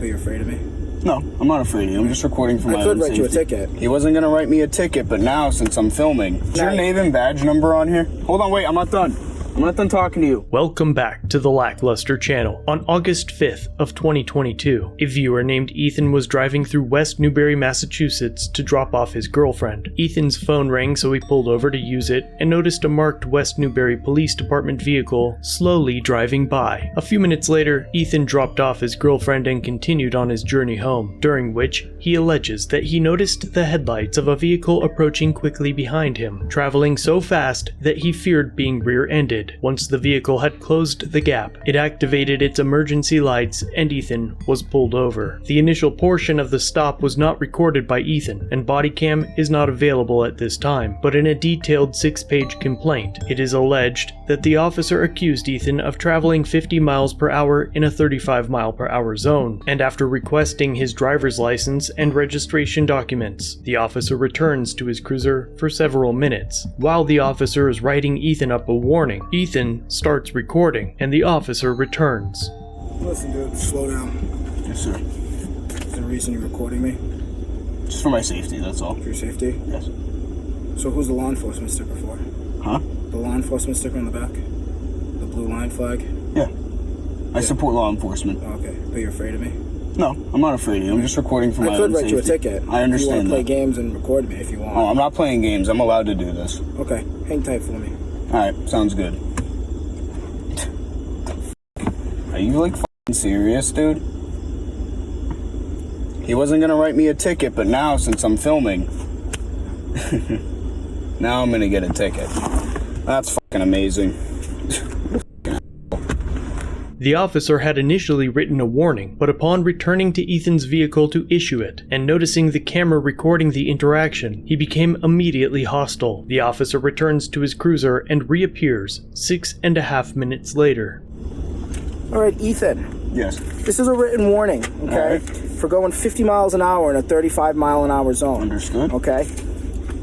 Are you afraid of me? No, I'm not afraid of you. I'm just recording for my own safety. I could write you a ticket. He wasn't gonna write me a ticket, but now, since I'm filming... Is your name and badge number on here? Hold on, wait, I'm not done. I'm not done talking to you. Welcome back to the LackLuster channel. On August 5th of 2022, a viewer named Ethan was driving through West Newbury, Massachusetts to drop off his girlfriend. Ethan's phone rang, so he pulled over to use it and noticed a marked West Newbury Police Department vehicle slowly driving by. A few minutes later, Ethan dropped off his girlfriend and continued on his journey home, during which he alleges that he noticed the headlights of a vehicle approaching quickly behind him, traveling so fast that he feared being rear-ended. Once the vehicle had closed the gap, it activated its emergency lights and Ethan was pulled over. The initial portion of the stop was not recorded by Ethan, and body cam is not available at this time, but in a detailed 6-page complaint, it is alleged that the officer accused Ethan of traveling 50 miles per hour in a 35 mile per hour zone, and after requesting his driver's license and registration documents, the officer returns to his cruiser for several minutes. While the officer is writing Ethan up a warning, Ethan starts recording, and the officer returns. Listen, dude, slow down. Yes, sir. Is there a reason you're recording me? Just for my safety, that's all. For your safety? Yes. So who's the law enforcement sticker for? Huh? The law enforcement sticker on the back? The blue line flag? Yeah. I support law enforcement. Oh, okay. But you're afraid of me? No, I'm not afraid of you. I'm just recording for my own safety. I could write you a ticket. I understand if you want to play that. games and record me if you want. Oh, I'm not playing games. I'm allowed to do this. Okay. Hang tight for me. Alright, sounds good. Are you like f***ing serious, dude? He wasn't gonna write me a ticket, but now, since I'm filming, now I'm gonna get a ticket. That's fucking amazing. The officer had initially written a warning, but upon returning to Ethan's vehicle to issue it, and noticing the camera recording the interaction, he became immediately hostile. The officer returns to his cruiser and reappears 6.5 minutes later. Alright, Ethan. Yes. This is a written warning, okay? Right. For going 50 miles an hour in a 35 mile an hour zone. Understood. Okay?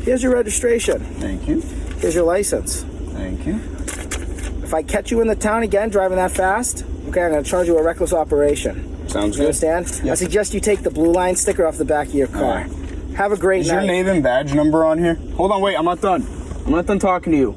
Here's your registration. Thank you. Here's your license. Thank you. If I catch you in the town again driving that fast, okay, I'm going to charge you a reckless operation. Sounds You good. understand? Yep. I suggest you take the blue line sticker off the back of your car. Right. Have a great Is night. your name and badge number on here? Hold on, wait, I'm not done. I'm not done talking to you.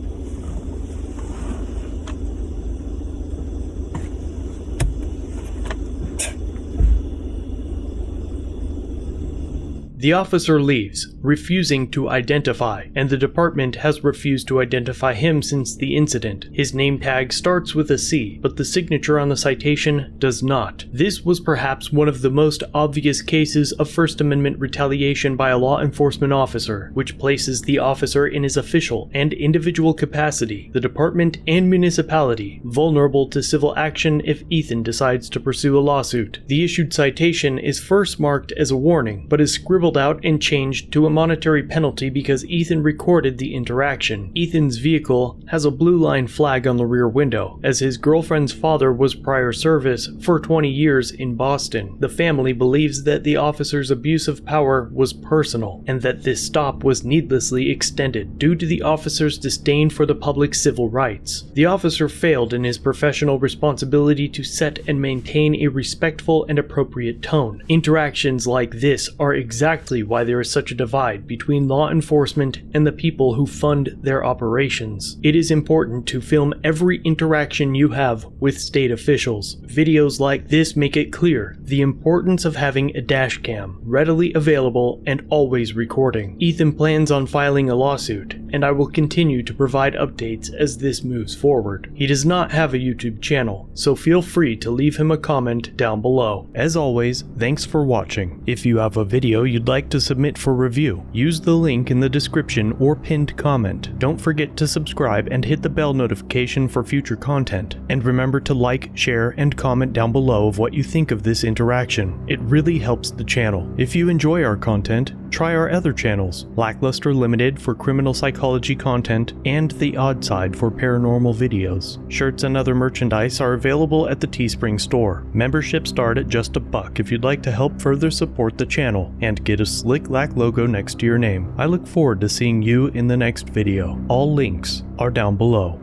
The officer leaves, refusing to identify, and the department has refused to identify him since the incident. His name tag starts with a C, but the signature on the citation does not. This was perhaps one of the most obvious cases of First Amendment retaliation by a law enforcement officer, which places the officer in his official and individual capacity, the department and municipality, vulnerable to civil action if Ethan decides to pursue a lawsuit. The issued citation is first marked as a warning, but is scribbled out and changed to a monetary penalty because Ethan recorded the interaction. Ethan's vehicle has a blue line flag on the rear window, as his girlfriend's father was prior service for 20 years in Boston. The family believes that the officer's abuse of power was personal, and that this stop was needlessly extended due to the officer's disdain for the public's civil rights. The officer failed in his professional responsibility to set and maintain a respectful and appropriate tone. Interactions like this are exactly why there is such a divide between law enforcement and the people who fund their operations. It is important to film every interaction you have with state officials. Videos like this make it clear the importance of having a dash cam readily available and always recording. Ethan plans on filing a lawsuit, and I will continue to provide updates as this moves forward. He does not have a YouTube channel, so feel free to leave him a comment down below. As always, thanks for watching. If you have a video you'd like to submit for review, use the link in the description or pinned comment. Don't forget to subscribe and hit the bell notification for future content. And remember to like, share, and comment down below of what you think of this interaction. It really helps the channel. If you enjoy our content, try our other channels, LackLuster Limited for criminal psychology content, and The Odd Side for paranormal videos. Shirts and other merchandise are available at the Teespring store. Memberships start at just $1 if you'd like to help further support the channel and get a slick Lack logo next to your name. I look forward to seeing you in the next video. All links are down below.